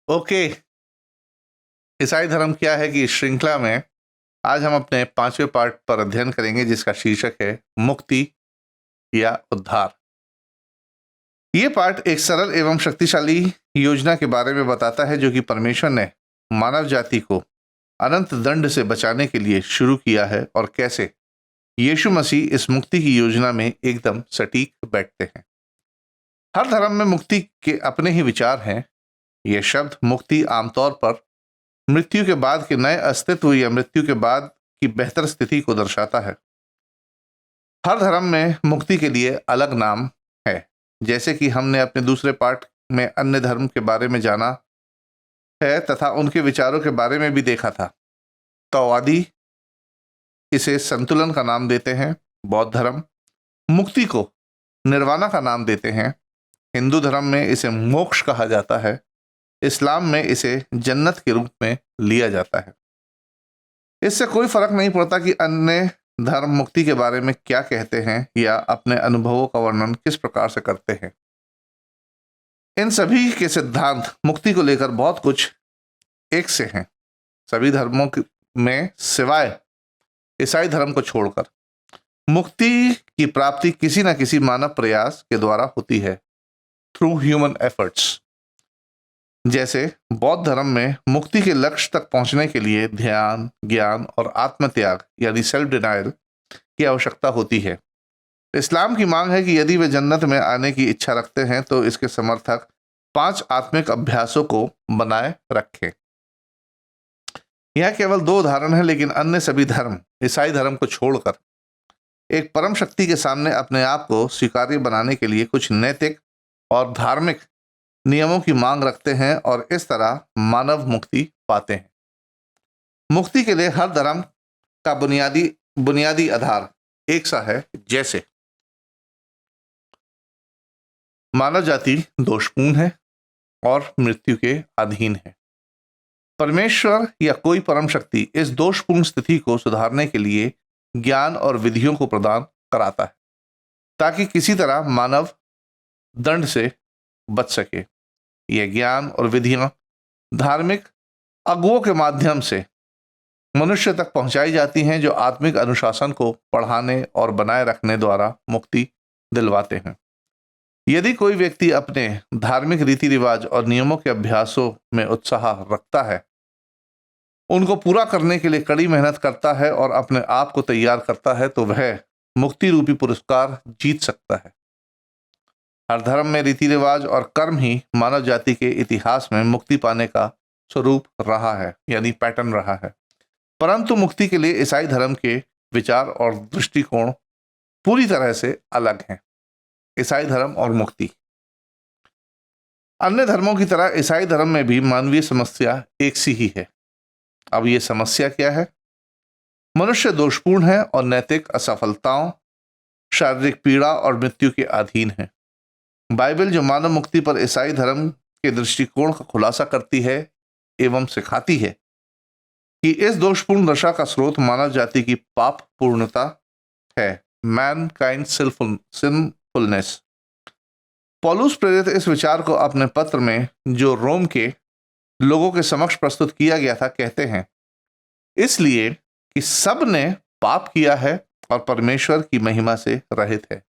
Okay. ईसाई धर्म क्या है कि इस श्रृंखला में आज हम अपने 5वें पार्ट पर अध्ययन करेंगे, जिसका शीर्षक है मुक्ति या उद्धार। ये पार्ट एक सरल एवं शक्तिशाली योजना के बारे में बताता है जो कि परमेश्वर ने मानव जाति को अनंत दंड से बचाने के लिए शुरू किया है और कैसे यीशु मसीह इस मुक्ति की योजना में एकदम सटीक बैठते हैं। हर धर्म में मुक्ति के अपने ही विचार हैं। यह शब्द मुक्ति आमतौर पर मृत्यु के बाद के नए अस्तित्व या मृत्यु के बाद की बेहतर स्थिति को दर्शाता है। हर धर्म में मुक्ति के लिए अलग नाम है, जैसे कि हमने अपने दूसरे पार्ट में अन्य धर्म के बारे में जाना है तथा उनके विचारों के बारे में भी देखा था। ताओवादी इसे संतुलन का नाम देते हैं, बौद्ध धर्म मुक्ति को निर्वाणा का नाम देते हैं, हिंदू धर्म में इसे मोक्ष कहा जाता है, इस्लाम में इसे जन्नत के रूप में लिया जाता है। इससे कोई फर्क नहीं पड़ता कि अन्य धर्म मुक्ति के बारे में क्या कहते हैं या अपने अनुभवों का वर्णन किस प्रकार से करते हैं। इन सभी के सिद्धांत मुक्ति को लेकर बहुत कुछ एक से हैं। सभी धर्मों में सिवाय ईसाई धर्म को छोड़कर मुक्ति की प्राप्ति किसी न किसी मानव प्रयास के द्वारा होती है, थ्रू ह्यूमन एफर्ट्स। जैसे बौद्ध धर्म में मुक्ति के लक्ष्य तक पहुंचने के लिए ध्यान, ज्ञान और आत्मत्याग यानी सेल्फ डिनायल की आवश्यकता होती है। इस्लाम की मांग है कि यदि वे जन्नत में आने की इच्छा रखते हैं तो इसके समर्थक 5 आत्मिक अभ्यासों को बनाए रखें। यह केवल 2 उदाहरण है, लेकिन अन्य सभी धर्म ईसाई धर्म को छोड़कर एक परम शक्ति के सामने अपने आप को स्वीकार्य बनाने के लिए कुछ नैतिक और धार्मिक नियमों की मांग रखते हैं और इस तरह मानव मुक्ति पाते हैं। मुक्ति के लिए हर धर्म का बुनियादी आधार एक सा है। जैसे मानव जाति दोषपूर्ण है और मृत्यु के अधीन है। परमेश्वर या कोई परम शक्ति इस दोषपूर्ण स्थिति को सुधारने के लिए ज्ञान और विधियों को प्रदान कराता है ताकि किसी तरह मानव दंड से बच सके। यह ज्ञान और विधियां धार्मिक अगुओं के माध्यम से मनुष्य तक पहुंचाई जाती हैं, जो आत्मिक अनुशासन को पढ़ाने और बनाए रखने द्वारा मुक्ति दिलवाते हैं। यदि कोई व्यक्ति अपने धार्मिक रीति रिवाज और नियमों के अभ्यासों में उत्साह रखता है, उनको पूरा करने के लिए कड़ी मेहनत करता है और अपने आप को तैयार करता है, तो वह मुक्ति रूपी पुरस्कार जीत सकता है। हर धर्म में रीति रिवाज और कर्म ही मानव जाति के इतिहास में मुक्ति पाने का स्वरूप रहा है, यानी पैटर्न रहा है। परंतु मुक्ति के लिए ईसाई धर्म के विचार और दृष्टिकोण पूरी तरह से अलग हैं। ईसाई धर्म और मुक्ति। अन्य धर्मों की तरह ईसाई धर्म में भी मानवीय समस्या एक सी ही है। अब ये समस्या क्या है? मनुष्य दोषपूर्ण है और नैतिक असफलताओं, शारीरिक पीड़ा और मृत्यु के अधीन है। बाइबल जो मानव मुक्ति पर ईसाई धर्म के दृष्टिकोण का खुलासा करती है एवं सिखाती है कि इस दोषपूर्ण दशा का स्रोत मानव जाति की पाप पूर्णता है, मैनकाइंड सिंफुलनेस। पौलुस प्रेरित इस विचार को अपने पत्र में जो रोम के लोगों के समक्ष प्रस्तुत किया गया था कहते हैं, इसलिए कि सब ने पाप किया है और परमेश्वर की महिमा से रहित है।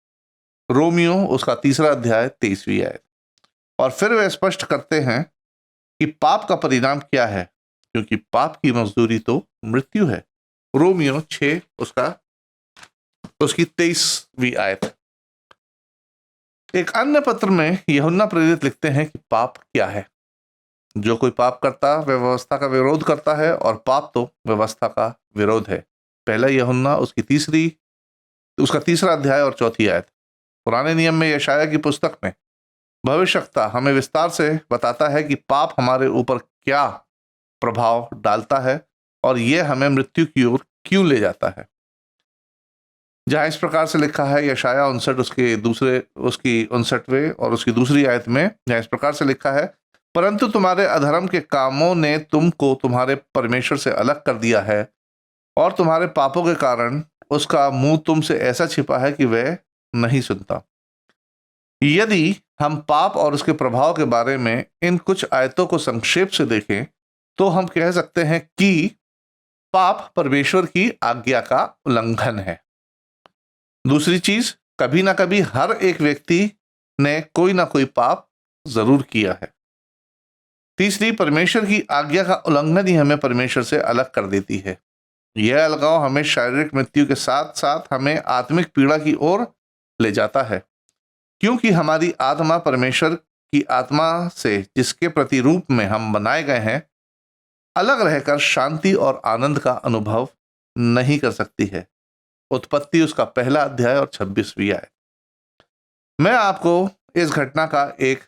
रोमियो उसका 3 अध्याय 23वीं आयत। और फिर वे स्पष्ट करते हैं कि पाप का परिणाम क्या है, क्योंकि पाप की मजदूरी तो मृत्यु है। रोमियो 6 उसकी 23वीं आयत। एक अन्य पत्र में यूहन्ना प्रेरित लिखते हैं कि पाप क्या है। जो कोई पाप करता वह व्यवस्था का विरोध करता है और पाप तो व्यवस्था का विरोध है। पहला यूहन्ना उसका 3 अध्याय और 4 आयत। पुराने नियम में यशायाह की पुस्तक में भविष्यवक्ता हमें विस्तार से बताता है कि पाप हमारे ऊपर क्या प्रभाव डालता है और यह हमें मृत्यु की ओर क्यों ले जाता है। जहां इस प्रकार से लिखा है यशायाह 59 उसकी 59वें और उसकी 2 आयत में, जहां इस प्रकार से लिखा है, परंतु तुम्हारे अधर्म के कामों ने तुमको तुम्हारे परमेश्वर से अलग कर दिया है और तुम्हारे पापों के कारण उसका मुंह तुमसे ऐसा छिपा है कि वह नहीं सुनता। यदि हम पाप और उसके प्रभाव के बारे में इन कुछ आयतों को संक्षेप से देखें तो हम कह सकते हैं कि पाप परमेश्वर की आज्ञा का उल्लंघन है। दूसरी चीज, कभी ना कभी हर एक व्यक्ति ने कोई ना कोई पाप जरूर किया है। तीसरी, परमेश्वर की आज्ञा का उल्लंघन ही हमें परमेश्वर से अलग कर देती है। यह अलगाव हमें शारीरिक मृत्यु के साथ साथ हमें आत्मिक पीड़ा की ओर ले जाता है, क्योंकि हमारी आत्मा परमेश्वर की आत्मा से, जिसके प्रतिरूप में हम बनाए गए हैं, अलग रहकर शांति और आनंद का अनुभव नहीं कर सकती है। उत्पत्ति उसका पहला अध्याय और 26वीं आयत। मैं आपको इस घटना का एक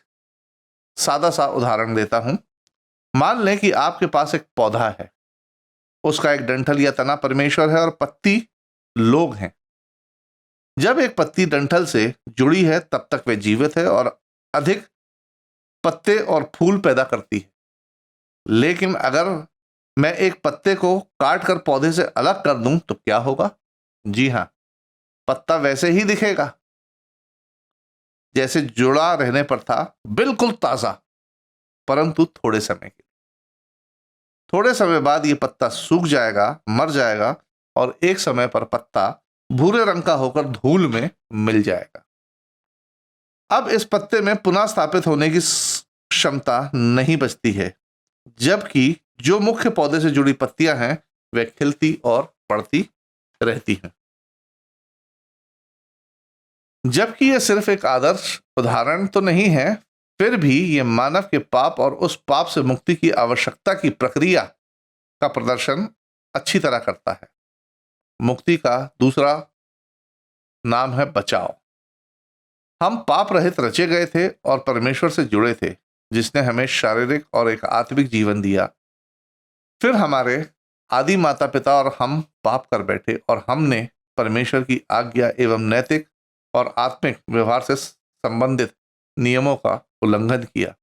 सादा सा उदाहरण देता हूं। मान लें कि आपके पास एक पौधा है, उसका एक डंठल या तना परमेश्वर है और पत्ती लोग हैं। जब एक पत्ती डंठल से जुड़ी है तब तक वे जीवित है और अधिक पत्ते और फूल पैदा करती है। लेकिन अगर मैं एक पत्ते को काट कर पौधे से अलग कर दूं तो क्या होगा? जी हां, पत्ता वैसे ही दिखेगा जैसे जुड़ा रहने पर था, बिल्कुल ताजा, परंतु थोड़े समय के। थोड़े समय बाद यह पत्ता सूख जाएगा, मर जाएगा और एक समय पर पत्ता भूरे रंग का होकर धूल में मिल जाएगा। अब इस पत्ते में पुनः स्थापित होने की क्षमता नहीं बचती है, जबकि जो मुख्य पौधे से जुड़ी पत्तियां हैं वे खिलती और बढ़ती रहती हैं। जबकि यह सिर्फ एक आदर्श उदाहरण तो नहीं है, फिर भी यह मानव के पाप और उस पाप से मुक्ति की आवश्यकता की प्रक्रिया का प्रदर्शन अच्छी तरह करता है। मुक्ति का दूसरा नाम है बचाव। हम पाप रहित रचे गए थे और परमेश्वर से जुड़े थे, जिसने हमें शारीरिक और एक आत्मिक जीवन दिया। फिर हमारे आदि माता पिता और हम पाप कर बैठे और हमने परमेश्वर की आज्ञा एवं नैतिक और आत्मिक व्यवहार से संबंधित नियमों का उल्लंघन किया।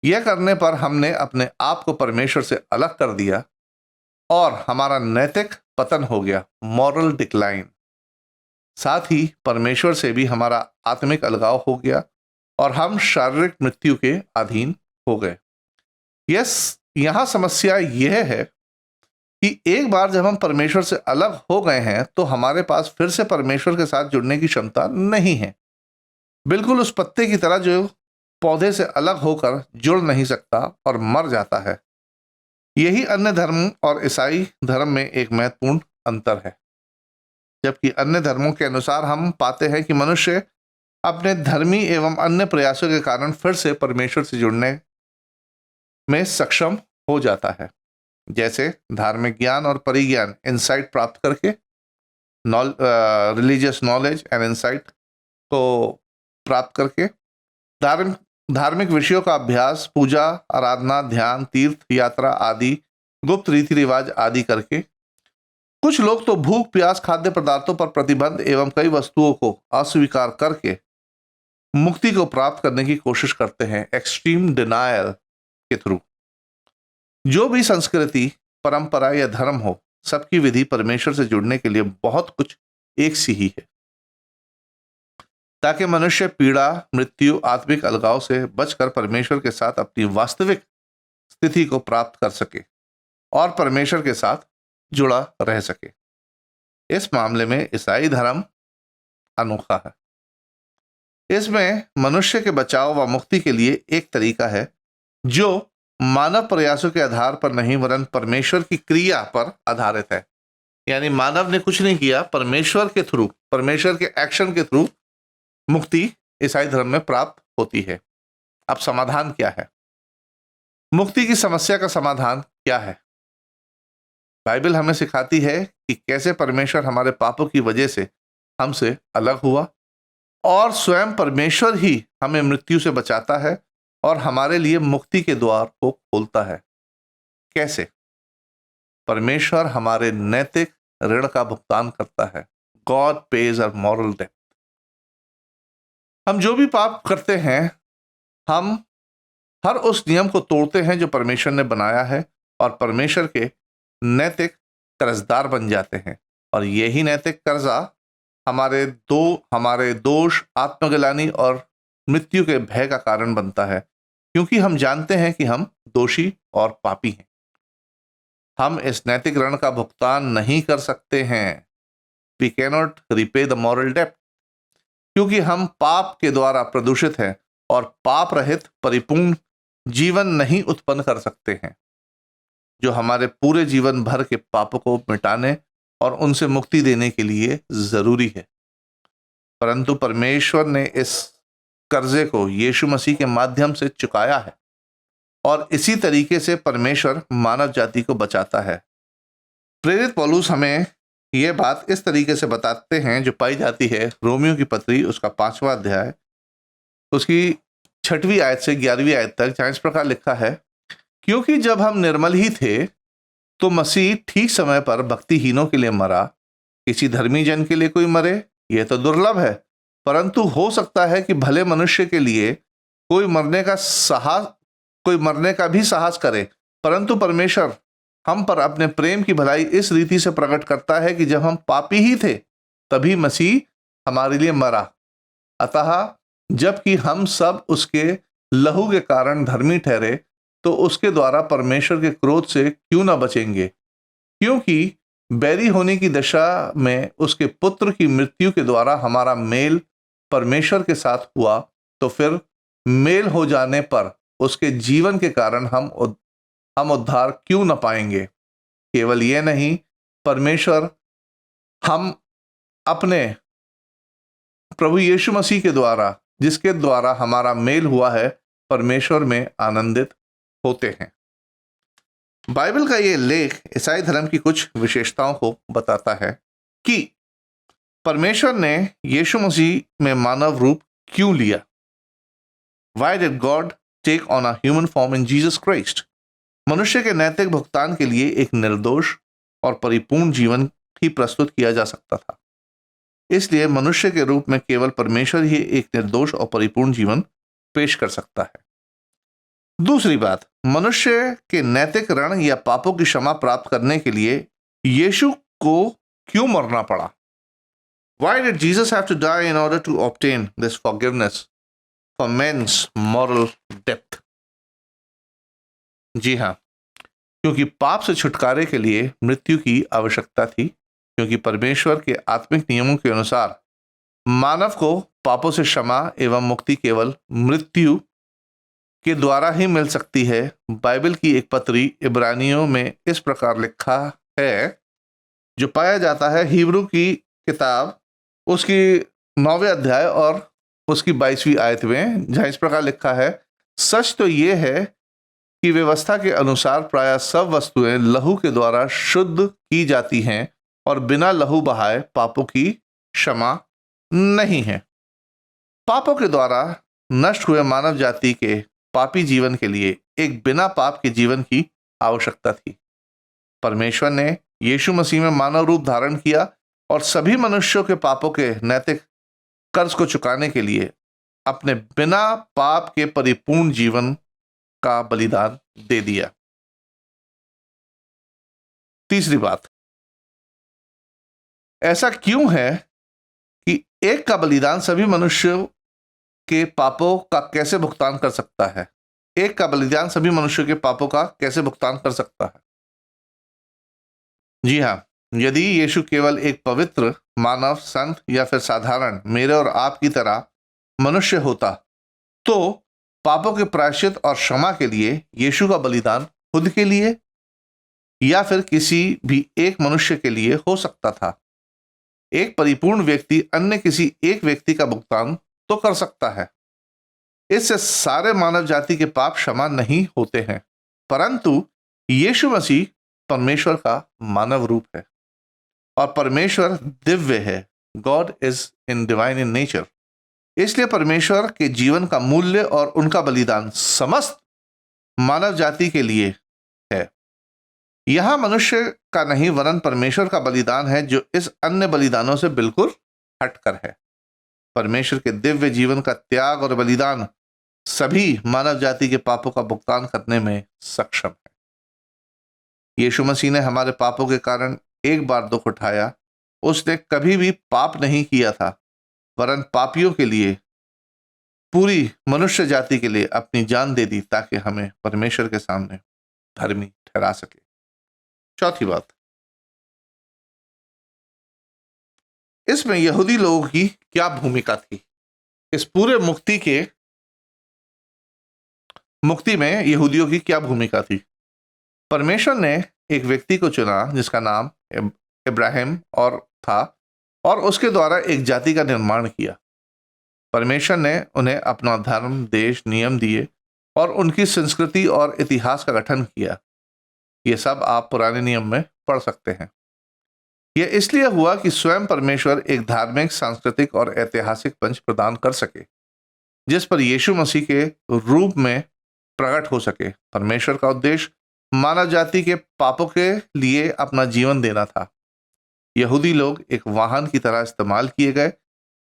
यह करने पर हमने अपने आप को परमेश्वर से अलग कर दिया और हमारा नैतिक पतन हो गया, मॉरल डिक्लाइन। साथ ही परमेश्वर से भी हमारा आत्मिक अलगाव हो गया और हम शारीरिक मृत्यु के अधीन हो गए। यहां समस्या यह है कि एक बार जब हम परमेश्वर से अलग हो गए हैं तो हमारे पास फिर से परमेश्वर के साथ जुड़ने की क्षमता नहीं है। बिल्कुल उस पत्ते की तरह जो पौधे से अलग होकर जुड़ नहीं सकता और मर जाता है। यही अन्य धर्म और ईसाई धर्म में एक महत्वपूर्ण अंतर है। जबकि अन्य धर्मों के अनुसार हम पाते हैं कि मनुष्य अपने धर्मी एवं अन्य प्रयासों के कारण फिर से परमेश्वर से जुड़ने में सक्षम हो जाता है, जैसे धार्मिक ज्ञान और परिज्ञान, इंसाइट प्राप्त करके, रिलीजियस नॉलेज एंड इंसाइट को प्राप्त करके, धार्मिक विषयों का अभ्यास, पूजा, आराधना, ध्यान, तीर्थ यात्रा आदि गुप्त रीति रिवाज आदि करके। कुछ लोग तो भूख प्यास, खाद्य पदार्थों पर प्रतिबंध एवं कई वस्तुओं को अस्वीकार करके मुक्ति को प्राप्त करने की कोशिश करते हैं, एक्सट्रीम डिनायल के थ्रू। जो भी संस्कृति, परंपरा या धर्म हो, सबकी विधि परमेश्वर से जुड़ने के लिए बहुत कुछ एक सी ही है, ताकि मनुष्य पीड़ा, मृत्यु, आत्मिक अलगाव से बचकर परमेश्वर के साथ अपनी वास्तविक स्थिति को प्राप्त कर सके और परमेश्वर के साथ जुड़ा रह सके। इस मामले में ईसाई धर्म अनोखा है। इसमें मनुष्य के बचाव व मुक्ति के लिए एक तरीका है जो मानव प्रयासों के आधार पर नहीं वरन परमेश्वर की क्रिया पर आधारित है। यानी मानव ने कुछ नहीं किया, परमेश्वर के थ्रू, परमेश्वर के एक्शन के थ्रू मुक्ति ईसाई धर्म में प्राप्त होती है। अब समाधान क्या है? मुक्ति की समस्या का समाधान क्या है? बाइबल हमें सिखाती है कि कैसे परमेश्वर हमारे पापों की वजह से हमसे अलग हुआ और स्वयं परमेश्वर ही हमें मृत्यु से बचाता है और हमारे लिए मुक्ति के द्वार को खोलता है। कैसे? परमेश्वर हमारे नैतिक ऋण का भुगतान करता है। गॉड पेज आवर मॉरल डेब्ट। हम जो भी पाप करते हैं, हम हर उस नियम को तोड़ते हैं जो परमेश्वर ने बनाया है और परमेश्वर के नैतिक कर्जदार बन जाते हैं। और यही नैतिक कर्जा हमारे दोष, आत्मग्लानि और मृत्यु के भय का कारण बनता है, क्योंकि हम जानते हैं कि हम दोषी और पापी हैं। हम इस नैतिक ऋण का भुगतान नहीं कर सकते हैं। We cannot repay the moral डेप्ट, क्योंकि हम पाप के द्वारा प्रदूषित हैं और पाप रहित परिपूर्ण जीवन नहीं उत्पन्न कर सकते हैं, जो हमारे पूरे जीवन भर के पापों को मिटाने और उनसे मुक्ति देने के लिए जरूरी है। परंतु परमेश्वर ने इस कर्जे को यीशु मसीह के माध्यम से चुकाया है, और इसी तरीके से परमेश्वर मानव जाति को बचाता है। प्रेरित पौलुस हमें यह बात इस तरीके से बताते हैं, जो पाई जाती है रोमियो की पत्री उसका 5वां अध्याय उसकी 6वीं आयत से 11वीं आयत तक, जहां इस प्रकार लिखा है, क्योंकि जब हम निर्मल ही थे तो मसीह ठीक समय पर भक्तिहीनों के लिए मरा। किसी धर्मी जन के लिए कोई मरे, यह तो दुर्लभ है, परंतु हो सकता है कि भले मनुष्य के लिए कोई मरने का भी साहस करे। परंतु परमेश्वर हम पर अपने प्रेम की भलाई इस रीति से प्रकट करता है कि जब हम पापी ही थे तभी मसीह हमारे लिए मरा। अतः जबकि हम सब उसके लहू के कारण धर्मी ठहरे, तो उसके द्वारा परमेश्वर के क्रोध से क्यों न बचेंगे? क्योंकि बैरी होने की दशा में उसके पुत्र की मृत्यु के द्वारा हमारा मेल परमेश्वर के साथ हुआ, तो फिर मेल हो जाने पर उसके जीवन के कारण हम उद्धार क्यों न पाएंगे? केवल यह नहीं, परमेश्वर हम अपने प्रभु यीशु मसीह के द्वारा, जिसके द्वारा हमारा मेल हुआ है, परमेश्वर में आनंदित होते हैं। बाइबल का यह लेख ईसाई धर्म की कुछ विशेषताओं को बताता है कि परमेश्वर ने यीशु मसीह में मानव रूप क्यों लिया। Why did God take on a human form in Jesus Christ? मनुष्य के नैतिक भुगतान के लिए एक निर्दोष और परिपूर्ण जीवन ही प्रस्तुत किया जा सकता था। इसलिए मनुष्य के रूप में केवल परमेश्वर ही एक निर्दोष और परिपूर्ण जीवन पेश कर सकता है। दूसरी बात, मनुष्य के नैतिक ऋण या पापों की क्षमा प्राप्त करने के लिए यीशु को क्यों मरना पड़ा? Why did Jesus have to die in order to obtain this forgiveness for men's moral debt? जी हाँ, क्योंकि पाप से छुटकारे के लिए मृत्यु की आवश्यकता थी, क्योंकि परमेश्वर के आत्मिक नियमों के अनुसार मानव को पापों से क्षमा एवं मुक्ति केवल मृत्यु के द्वारा ही मिल सकती है। बाइबल की एक पत्री इब्रानियों में इस प्रकार लिखा है, जो पाया जाता है हिब्रू की किताब उसकी 9वें अध्याय और उसकी 22वीं आयत में, जहां इस प्रकार लिखा है, सच तो ये है कि व्यवस्था के अनुसार प्रायः सब वस्तुएं लहू के द्वारा शुद्ध की जाती हैं, और बिना लहू बहाए पापों की क्षमा नहीं है। पापों के द्वारा नष्ट हुए मानव जाति के पापी जीवन के लिए एक बिना पाप के जीवन की आवश्यकता थी। परमेश्वर ने यीशु मसीह में मानव रूप धारण किया और सभी मनुष्यों के पापों के नैतिक कर्ज को चुकाने के लिए अपने बिना पाप के परिपूर्ण जीवन का बलिदान दे दिया। तीसरी बात, ऐसा क्यों है कि एक का बलिदान सभी मनुष्यों के पापों का कैसे भुगतान कर सकता है? एक का बलिदान सभी मनुष्यों के पापों का कैसे भुगतान कर सकता है? जी हाँ, यदि यीशु केवल एक पवित्र मानव, संत या फिर साधारण मेरे और आपकी तरह मनुष्य होता, तो पापों के प्रायश्चित और क्षमा के लिए यीशु का बलिदान खुद के लिए या फिर किसी भी एक मनुष्य के लिए हो सकता था। एक परिपूर्ण व्यक्ति अन्य किसी एक व्यक्ति का भुगतान तो कर सकता है। इससे सारे मानव जाति के पाप क्षमा नहीं होते हैं, परंतु यीशु मसीह परमेश्वर का मानव रूप है और परमेश्वर दिव्य है। God is in divine in nature. इसलिए परमेश्वर के जीवन का मूल्य और उनका बलिदान समस्त मानव जाति के लिए है। यह मनुष्य का नहीं वरन परमेश्वर का बलिदान है, जो इस अन्य बलिदानों से बिल्कुल हटकर है। परमेश्वर के दिव्य जीवन का त्याग और बलिदान सभी मानव जाति के पापों का भुगतान करने में सक्षम है। यीशु मसीह ने हमारे पापों के कारण एक बार दुख उठाया। उसने कभी भी पाप नहीं किया था, वरन पापियों के लिए पूरी मनुष्य जाति के लिए अपनी जान दे दी ताकि हमें परमेश्वर के सामने धर्मी ठहरा सके। चौथी बात, इसमें यहूदी लोगों की क्या भूमिका थी? इस पूरे मुक्ति में यहूदियों की क्या भूमिका थी? परमेश्वर ने एक व्यक्ति को चुना जिसका नाम इब्राहिम और था, और उसके द्वारा एक जाति का निर्माण किया। परमेश्वर ने उन्हें अपना धर्म, देश, नियम दिए और उनकी संस्कृति और इतिहास का गठन किया। ये सब आप पुराने नियम में पढ़ सकते हैं। यह इसलिए हुआ कि स्वयं परमेश्वर एक धार्मिक, सांस्कृतिक और ऐतिहासिक मंच प्रदान कर सके जिस पर यीशु मसीह के रूप में प्रकट हो सके। परमेश्वर का उद्देश्य मानव जाति के पापों के लिए अपना जीवन देना था। यहूदी लोग एक वाहन की तरह इस्तेमाल किए गए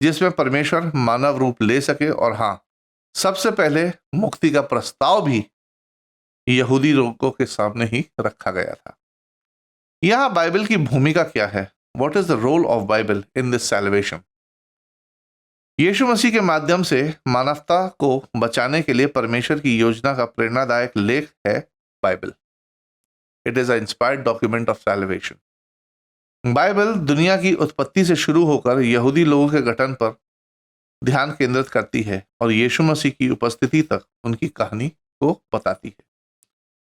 जिसमें परमेश्वर मानव रूप ले सके, और हाँ, सबसे पहले मुक्ति का प्रस्ताव भी यहूदी लोगों के सामने ही रखा गया था। यहां बाइबल की भूमिका क्या है? What is the role of Bible in this salvation? यीशु मसीह के माध्यम से मानवता को बचाने के लिए परमेश्वर की योजना का प्रेरणादायक लेख है Bible. It is a inspired document of salvation. Bible दुनिया की उत्पत्ति से शुरू होकर यहूदी लोगों के गठन पर ध्यान केंद्रित करती है और यीशु मसीह की उपस्थिति तक उनकी कहानी को बताती है,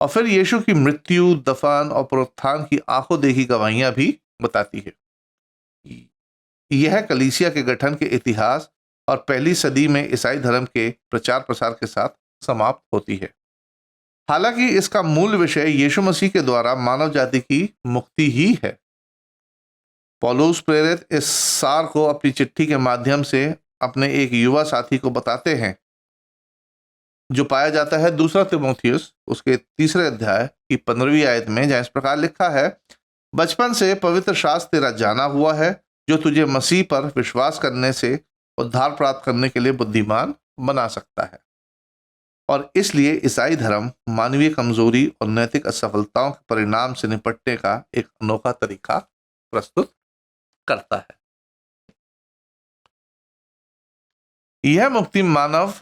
और फिर यीशु की मृत्यु, दफन और पुनरुत्थान की आंखों देखी गवाहियां भी बताती है। यह कलीसिया के गठन के इतिहास और पहली सदी में ईसाई धर्म के प्रचार प्रसार के साथ समाप्त होती है। हालांकि इसका मूल विषय यीशु मसीह के द्वारा मानव जाति की मुक्ति ही है। पौलुस प्रेरित इस सार को अपनी चिट्ठी के माध्यम से अपने एक युवा साथी को बताते हैं, जो पाया जाता है दूसरा तिमोथियुस उसके 3 अध्याय की 15वीं आयत में, जहां इस प्रकार लिखा है, बचपन से पवित्र शास्त्र तेरा जाना हुआ है, जो तुझे मसीह पर विश्वास करने से उद्धार प्राप्त करने के लिए बुद्धिमान बना सकता है। और इसलिए ईसाई धर्म मानवीय कमजोरी और नैतिक असफलताओं के परिणाम से निपटने का एक अनोखा तरीका प्रस्तुत करता है। यह मुक्ति मानव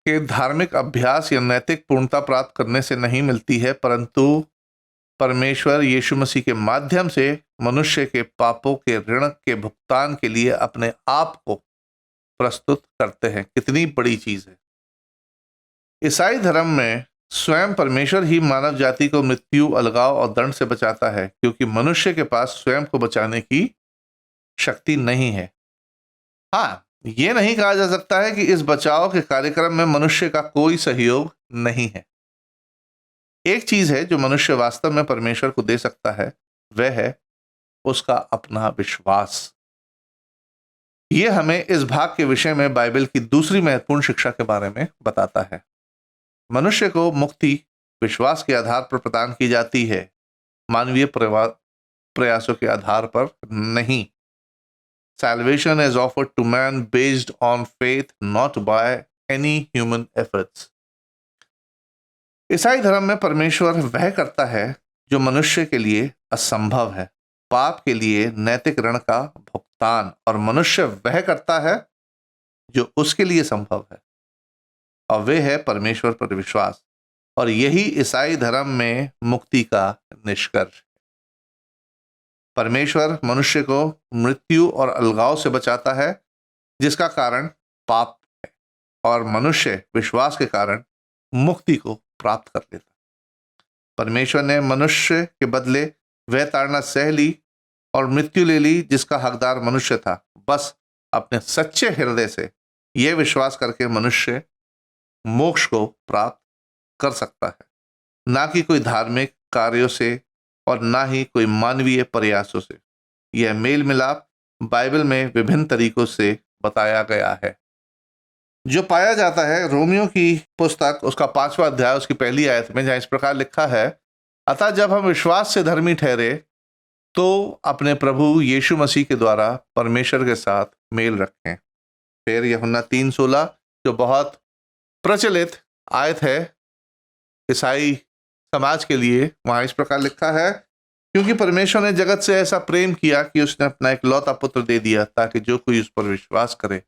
के धार्मिक अभ्यास या नैतिक पूर्णता प्राप्त करने से नहीं मिलती है, परंतु परमेश्वर यीशु मसीह के माध्यम से मनुष्य के पापों के ऋण के भुगतान के लिए अपने आप को प्रस्तुत करते हैं। कितनी बड़ी चीज है! ईसाई धर्म में स्वयं परमेश्वर ही मानव जाति को मृत्यु, अलगाव और दंड से बचाता है, क्योंकि मनुष्य के पास स्वयं को बचाने की शक्ति नहीं है। हाँ, यह नहीं कहा जा सकता है कि इस बचाव के कार्यक्रम में मनुष्य का कोई सहयोग नहीं है। एक चीज है जो मनुष्य वास्तव में परमेश्वर को दे सकता है, वह है उसका अपना विश्वास। यह हमें इस भाग के विषय में बाइबल की दूसरी महत्वपूर्ण शिक्षा के बारे में बताता है। मनुष्य को मुक्ति विश्वास के आधार पर प्रदान की जाती है, मानवीय प्रयासों के आधार पर नहीं। Salvation is offered to man based on faith, not by any human efforts. ईसाई धर्म में परमेश्वर वह करता है जो मनुष्य के लिए असंभव है, पाप के लिए नैतिक ऋण का भुगतान, और मनुष्य वह करता है जो उसके लिए संभव है, और वह है परमेश्वर पर विश्वास। और यही ईसाई धर्म में मुक्ति का निष्कर्ष। परमेश्वर मनुष्य को मृत्यु और अलगाव से बचाता है, जिसका कारण पाप है, और मनुष्य विश्वास के कारण मुक्ति को प्राप्त कर लेता है। परमेश्वर ने मनुष्य के बदले वह ताड़ना सह ली और मृत्यु ले ली जिसका हकदार मनुष्य था। बस अपने सच्चे हृदय से यह विश्वास करके मनुष्य मोक्ष को प्राप्त कर सकता है, ना कि कोई धार्मिक कार्यों से और ना ही कोई मानवीय प्रयासों से। यह मेल मिलाप बाइबल में विभिन्न तरीकों से बताया गया है, जो पाया जाता है रोमियो की पुस्तक उसका 5वां अध्याय उसकी पहली आयत में, जहां इस प्रकार लिखा है, अतः जब हम विश्वास से धर्मी ठहरे तो अपने प्रभु यीशु मसीह के द्वारा परमेश्वर के साथ मेल रखें। फिर यूहन्ना 3:16 जो बहुत प्रचलित आयत है ईसाई समाज के लिए, वहां इस प्रकार लिखा है, क्योंकि परमेश्वर ने जगत से ऐसा प्रेम किया कि उसने अपना इकलौता पुत्र दे दिया, ताकि जो कोई उस पर विश्वास करे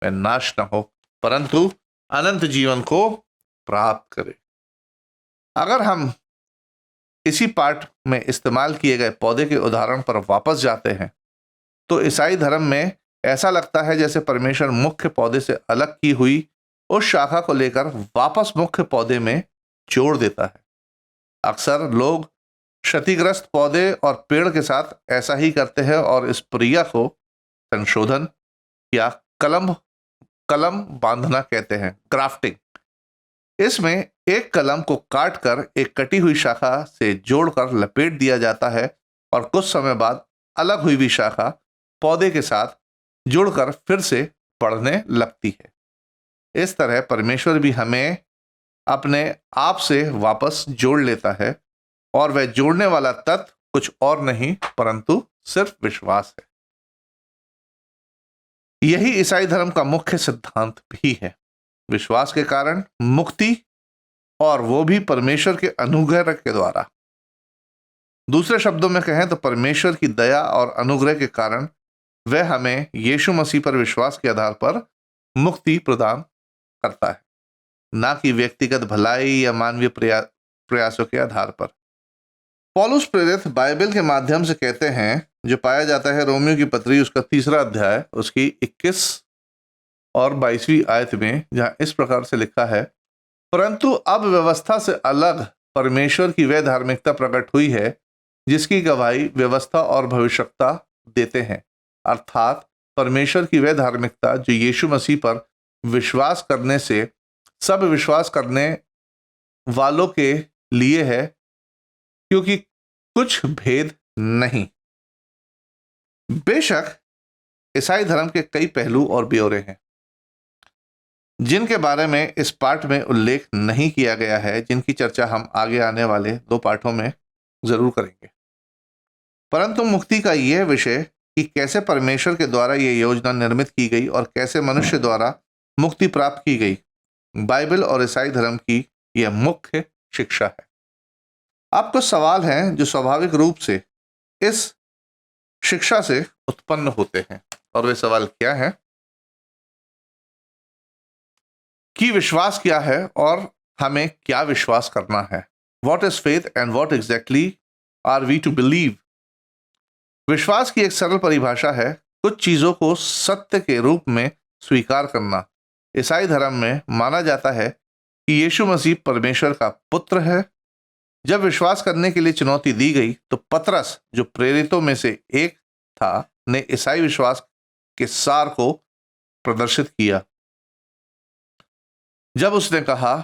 वह नाश न हो परंतु अनंत जीवन को प्राप्त करे। अगर हम इसी पाठ में इस्तेमाल किए गए पौधे के उदाहरण पर वापस जाते हैं तो ईसाई धर्म में ऐसा लगता है जैसे परमेश्वर मुख्य पौधे से अलग की हुई उस शाखा को लेकर वापस मुख्य पौधे में जोड़ देता है। अक्सर लोग क्षतिग्रस्त पौधे और पेड़ के साथ ऐसा ही करते हैं और इस प्रक्रिया को संशोधन या कलम कलम बांधना कहते हैं, ग्राफ्टिंग। इसमें एक कलम को काटकर एक कटी हुई शाखा से जोड़कर लपेट दिया जाता है और कुछ समय बाद अलग हुई हुई शाखा पौधे के साथ जुड़कर फिर से बढ़ने लगती है। इस तरह परमेश्वर भी हमें अपने आप से वापस जोड़ लेता है और वह जोड़ने वाला तत्व कुछ और नहीं परंतु सिर्फ विश्वास है। यही ईसाई धर्म का मुख्य सिद्धांत भी है। विश्वास के कारण मुक्ति, और वो भी परमेश्वर के अनुग्रह के द्वारा। दूसरे शब्दों में कहें तो परमेश्वर की दया और अनुग्रह के कारण वह हमें यीशु मसीह पर विश्वास के आधार पर मुक्ति प्रदान करता है, ना कि व्यक्तिगत भलाई या मानवीय प्रयासों के आधार पर। पौलुस प्रेरित बाइबल के माध्यम से कहते हैं, जो पाया जाता है रोमियो की पत्री उसका 3 अध्याय उसकी 21 और 22वीं आयत में, जहां इस प्रकार से लिखा है, परंतु अब व्यवस्था से अलग परमेश्वर की वह धार्मिकता प्रकट हुई है जिसकी गवाही व्यवस्था और भविष्यवक्ता देते हैं, अर्थात परमेश्वर की वह धार्मिकता जो यीशु मसीह पर विश्वास करने से सब विश्वास करने वालों के लिए है, क्योंकि कुछ भेद नहीं। बेशक ईसाई धर्म के कई पहलू और ब्यौरे हैं जिनके बारे में इस पाठ में उल्लेख नहीं किया गया है, जिनकी चर्चा हम आगे आने वाले 2 पाठों में जरूर करेंगे। परंतु मुक्ति का यह विषय कि कैसे परमेश्वर के द्वारा यह योजना निर्मित की गई और कैसे मनुष्य द्वारा मुक्ति प्राप्त की गई, बाइबल और ईसाई धर्म की यह मुख्य शिक्षा है। अब कुछ सवाल हैं जो स्वाभाविक रूप से इस शिक्षा से उत्पन्न होते हैं, और वे सवाल क्या है कि विश्वास क्या है और हमें क्या विश्वास करना है। What is faith and what exactly are we to believe? विश्वास की एक सरल परिभाषा है कुछ चीजों को सत्य के रूप में स्वीकार करना। ईसाई धर्म में माना जाता है कि यीशु मसीह परमेश्वर का पुत्र है। जब विश्वास करने के लिए चुनौती दी गई तो पतरस, जो प्रेरितों में से एक था, ने ईसाई विश्वास के सार को प्रदर्शित किया जब उसने कहा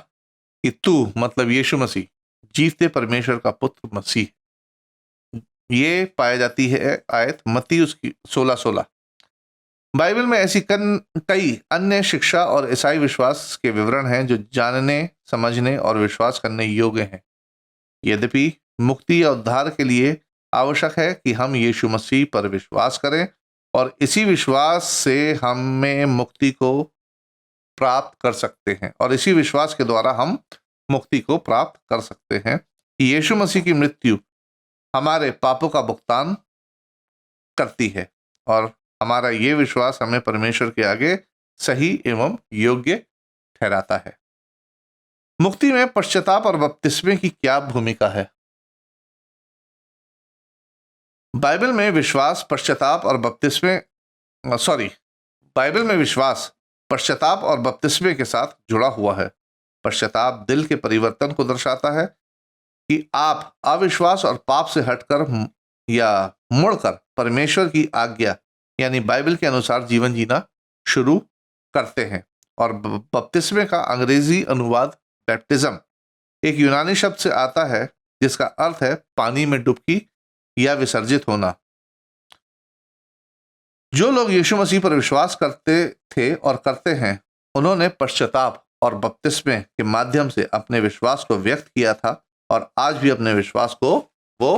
कि तू, मतलब यीशु मसीह, जीवते परमेश्वर का पुत्र मसीह। ये पाया जाती है आयत मत्ती उसकी 16:16। बाइबल में ऐसी कई अन्य शिक्षा और ईसाई विश्वास के विवरण हैं जो जानने, समझने और विश्वास करने योग्य हैं। यद्यपि मुक्ति या उद्धार के लिए आवश्यक है कि हम यीशु मसीह पर विश्वास करें और इसी विश्वास से हमें मुक्ति को प्राप्त कर सकते हैं, और इसी विश्वास के द्वारा हम मुक्ति को प्राप्त कर सकते हैं कि यीशु मसीह की मृत्यु हमारे पापों का भुगतान करती है, और हमारा ये विश्वास हमें परमेश्वर के आगे सही एवं योग्य ठहराता है। मुक्ति में पश्चाताप और बपतिस्मे की क्या भूमिका है? बाइबल में विश्वास पश्चाताप और बपतिस्मे के साथ जुड़ा हुआ है। पश्चाताप दिल के परिवर्तन को दर्शाता है कि आप अविश्वास और पाप से हटकर या मुड़कर परमेश्वर की आज्ञा यानी बाइबल के अनुसार जीवन जीना शुरू करते हैं। और बपतिस्मे का अंग्रेजी अनुवाद बैप्टिज्म एक यूनानी शब्द से आता है जिसका अर्थ है पानी में डुबकी या विसर्जित होना। जो लोग यीशु मसीह पर विश्वास करते थे और करते हैं, उन्होंने पश्चाताप और बपतिस्मे के माध्यम से अपने विश्वास को व्यक्त किया था, और आज भी अपने विश्वास को वो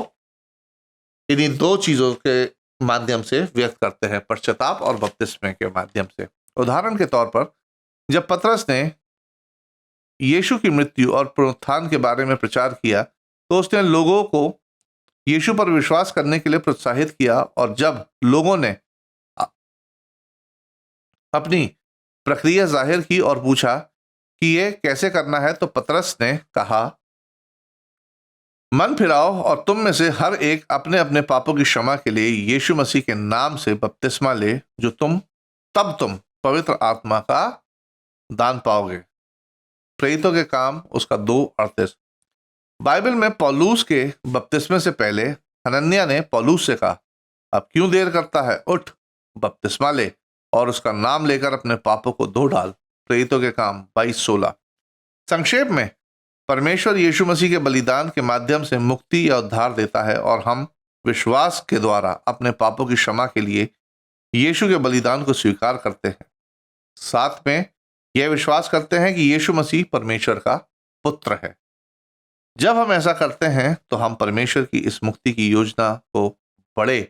इन्हीं 2 चीजों के माध्यम से व्यक्त करते हैं, पश्चाताप और बपतिस्मे के माध्यम से। उदाहरण के तौर पर जब पतरस ने यीशु की मृत्यु और पुनरुत्थान के बारे में प्रचार किया तो उसने लोगों को यीशु पर विश्वास करने के लिए प्रोत्साहित किया, और जब लोगों ने अपनी प्रक्रिया जाहिर की और पूछा कि ये कैसे करना है, तो पतरस ने कहा, मन फिराओ और तुम में से हर एक अपने अपने पापों की क्षमा के लिए यीशु मसीह के नाम से बपतिस्मा ले, तब तुम पवित्र आत्मा का दान पाओगे। प्रेरितों के काम उसका 2:38। बाइबल में पौलुस के बपतिस्मे से पहले हनन्याह ने पौलुस से कहा, अब क्यों देर करता है, उठ, बपतिस्मा ले और उसका नाम लेकर अपने पापों को धो डाल। प्रेरितों के काम 22:16। संक्षेप में, परमेश्वर यीशु मसीह के बलिदान के माध्यम से मुक्ति या उद्धार देता है और हम विश्वास के द्वारा अपने पापों की क्षमा के लिए यीशु के बलिदान को स्वीकार करते हैं। साथ में यह विश्वास करते हैं कि यीशु मसीह परमेश्वर का पुत्र है। जब हम ऐसा करते हैं तो हम परमेश्वर की इस मुक्ति की योजना को बड़े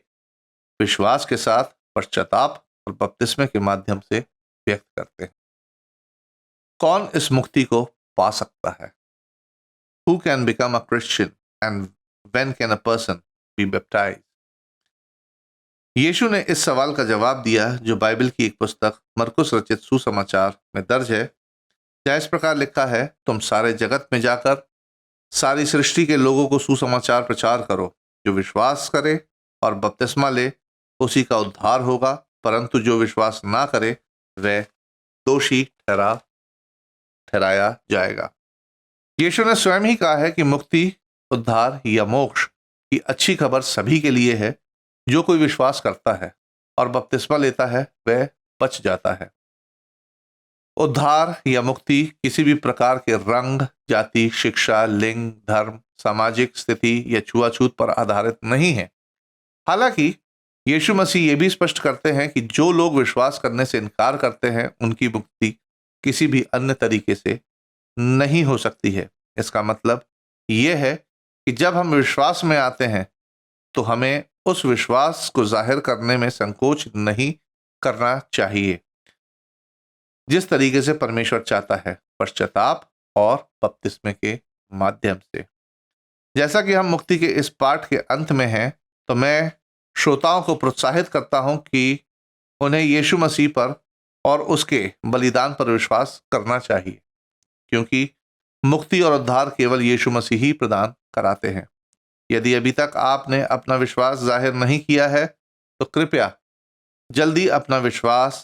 विश्वास के साथ पश्चाताप और बपतिस्मे के माध्यम से व्यक्त करते हैं। कौन इस मुक्ति को पा सकता है? Who can become a Christian and when can a person be baptized? यीशु ने इस सवाल का जवाब दिया जो बाइबल की एक पुस्तक मरकुस रचित सुसमाचार में दर्ज है, जहाँ इस प्रकार लिखा है, तुम सारे जगत में जाकर सारी सृष्टि के लोगों को सुसमाचार प्रचार करो। जो विश्वास करे और बपतिस्मा ले उसी का उद्धार होगा, परंतु जो विश्वास ना करे वह दोषी ठहराया जाएगा। यीशु ने स्वयं ही कहा है कि मुक्ति, उद्धार या मोक्ष की अच्छी खबर सभी के लिए है। जो कोई विश्वास करता है और बपतिस्मा लेता है वह बच जाता है। उद्धार या मुक्ति किसी भी प्रकार के रंग, जाति, शिक्षा, लिंग, धर्म, सामाजिक स्थिति या छुआछूत पर आधारित नहीं है। हालांकि यीशु मसीह ये भी स्पष्ट करते हैं कि जो लोग विश्वास करने से इनकार करते हैं उनकी मुक्ति किसी भी अन्य तरीके से नहीं हो सकती है। इसका मतलब यह है कि जब हम विश्वास में आते हैं तो हमें उस विश्वास को जाहिर करने में संकोच नहीं करना चाहिए, जिस तरीके से परमेश्वर चाहता है, पश्चाताप और बपतिस्मे के माध्यम से। जैसा कि हम मुक्ति के इस पाठ के अंत में हैं, तो मैं श्रोताओं को प्रोत्साहित करता हूं कि उन्हें यीशु मसीह पर और उसके बलिदान पर विश्वास करना चाहिए, क्योंकि मुक्ति और उद्धार केवल यीशु मसीह ही प्रदान कराते हैं। यदि अभी तक आपने अपना विश्वास जाहिर नहीं किया है तो कृपया जल्दी अपना विश्वास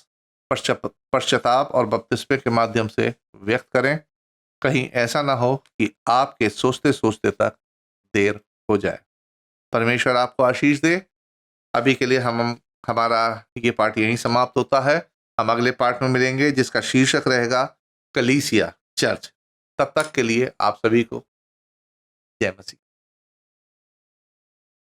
पश्चाताप और बपतिस्मे के माध्यम से व्यक्त करें। कहीं ऐसा ना हो कि आपके सोचते सोचते तक देर हो जाए। परमेश्वर आपको आशीष दे। अभी के लिए हमारा ये पाठ यहीं समाप्त होता है। हम अगले पाठ में मिलेंगे जिसका शीर्षक रहेगा कलीसिया, चर्च। तब तक के लिए आप सभी को जय मसीह।